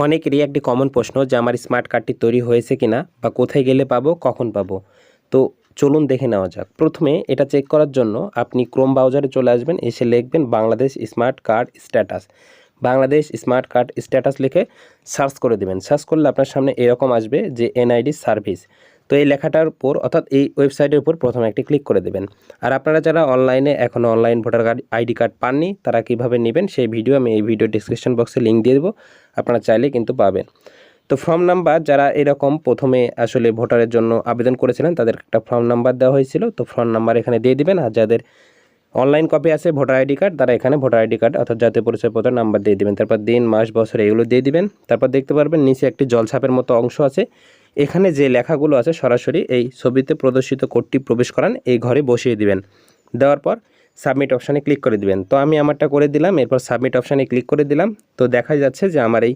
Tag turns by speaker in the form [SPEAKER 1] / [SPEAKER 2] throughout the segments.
[SPEAKER 1] অনেকেরই একটি কমন প্রশ্ন যে আমার স্মার্ট কার্ডটি তৈরি হয়েছে কিনা বা কোথায় গেলে পাবো, কখন পাবো। তো চলুন দেখে নেওয়া যাক। প্রথমে এটা চেক করার জন্য আপনি ক্রোম ব্রাউজারে চলে আসবেন, এসে লিখবেন Bangladesh smart card status. Bangladesh smart card status লিখে সার্চ করে দেবেন। সার্চ করলে আপনার সামনে এরকম আসবে যে এনআইডি সার্ভিস। তো এই লেখাটার উপর অর্থাৎ এই ওয়েবসাইটের উপর প্রথমে একটি ক্লিক করে দেবেন। আর আপনারা যারা অনলাইনে এখনও online voter card ID card পাননি তারা কীভাবে নেবেন সেই ভিডিও আমি এই ভিডিও ডিসক্রিপশন বক্সে লিঙ্ক দিয়ে দেবো, আপনারা চাইলে কিন্তু পাবেন। তো ফর্ম নাম্বার যারা এরকম প্রথমে আসলে ভোটারের জন্য আবেদন করেছিলেন তাদের একটা ফর্ম নাম্বার দেওয়া হয়েছিল, তো ফর্ম নাম্বার এখানে দিয়ে দিবেন। আর যাদের অনলাইন কপি আছে ভোটার আইডি কার্ড তারা এখানে ভোটার আইডি কার্ড অর্থাৎ জাতীয় পরিচয়পত্র নাম্বার দিয়ে দিবেন। তারপর দিন, মাস, বছর এগুলো দিয়ে দিবেন। তারপর দেখতে পারবেন নিচে একটি জলছাপের মতো অংশ আছে, এখানে যে লেখাগুলো আছে সরাসরি এই ছবিতে প্রদর্শিত কোডটি প্রবেশ করান এই ঘরে বসিয়ে দিবেন। দেওয়ার পর সাবমিট অপশানে ক্লিক করে দিবেন। তো আমি আমারটা করে দিলাম, এরপর সাবমিট অপশানে ক্লিক করে দিলাম। তো দেখা যাচ্ছে যে আমার এই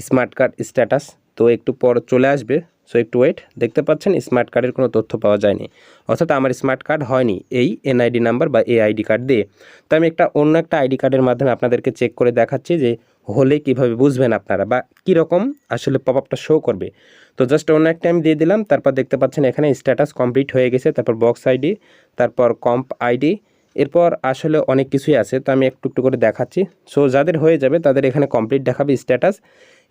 [SPEAKER 1] স্মার্ট কার্ড স্ট্যাটাস তো একটু পর চলে আসবে। সো একটু ওয়েট, দেখতে পাচ্ছেন স্মার্ট কার্ডের কোনো তথ্য পাওয়া যায়নি, অর্থাৎ আমার স্মার্ট কার্ড হয়নি এই এনআইডি নাম্বার বা এই আইডি কার্ড দিয়ে। তো আমি অন্য একটা আইডি কার্ডের মাধ্যমে আপনাদেরকে চেক করে দেখাচ্ছি যে হলে কিভাবে বুঝবেন আপনারা বা কীরকম আসলে পপ আপটা শো করবে। তো জাস্ট অন্য একটা আমি দিয়ে দিলাম। তারপর দেখতে পাচ্ছেন এখানে স্ট্যাটাস কমপ্লিট হয়ে গেছে, তারপর বক্স আইডি, তারপর কম্প আইডি, এরপর আসলে অনেক কিছুই আছে। তো আমি একটু একটু করে দেখাচ্ছি। সো যাদের হয়ে যাবে তাদের এখানে কমপ্লিট দেখাবে স্ট্যাটাস,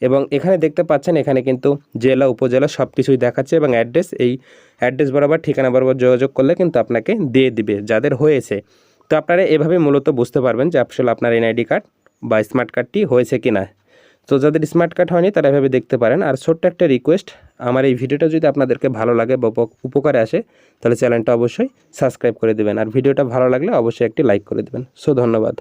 [SPEAKER 1] এবং এখানে দেখতে পাচ্ছেন এখানে কিন্তু জেলা উপজেলা সব কিছুই দেখাচ্ছে এবং অ্যাড্রেস, এই অ্যাড্রেস বরাবর ঠিকানা বরাবর যোগাযোগ করলে কিন্তু আপনাকে দিয়ে দিবে যাদের হয়েছে। তো আপনারা এভাবে মূলত বুঝতে পারবেন যে আসলে আপনার এনআইডি কার্ড বা স্মার্ট কার্ডটি হয়েছে কি না। তো যাদের স্মার্ট কার্ড হয়নি তারা এভাবে দেখতে পারেন। আর ছোট্ট একটা রিকোয়েস্ট, আমার এই ভিডিওটা যদি আপনাদেরকে ভালো লাগে বা উপকারে আসে তাহলে চ্যানেলটা অবশ্যই সাবস্ক্রাইব করে দেবেন, আর ভিডিওটা ভালো লাগলে অবশ্যই একটি লাইক করে দেবেন। সো ধন্যবাদ।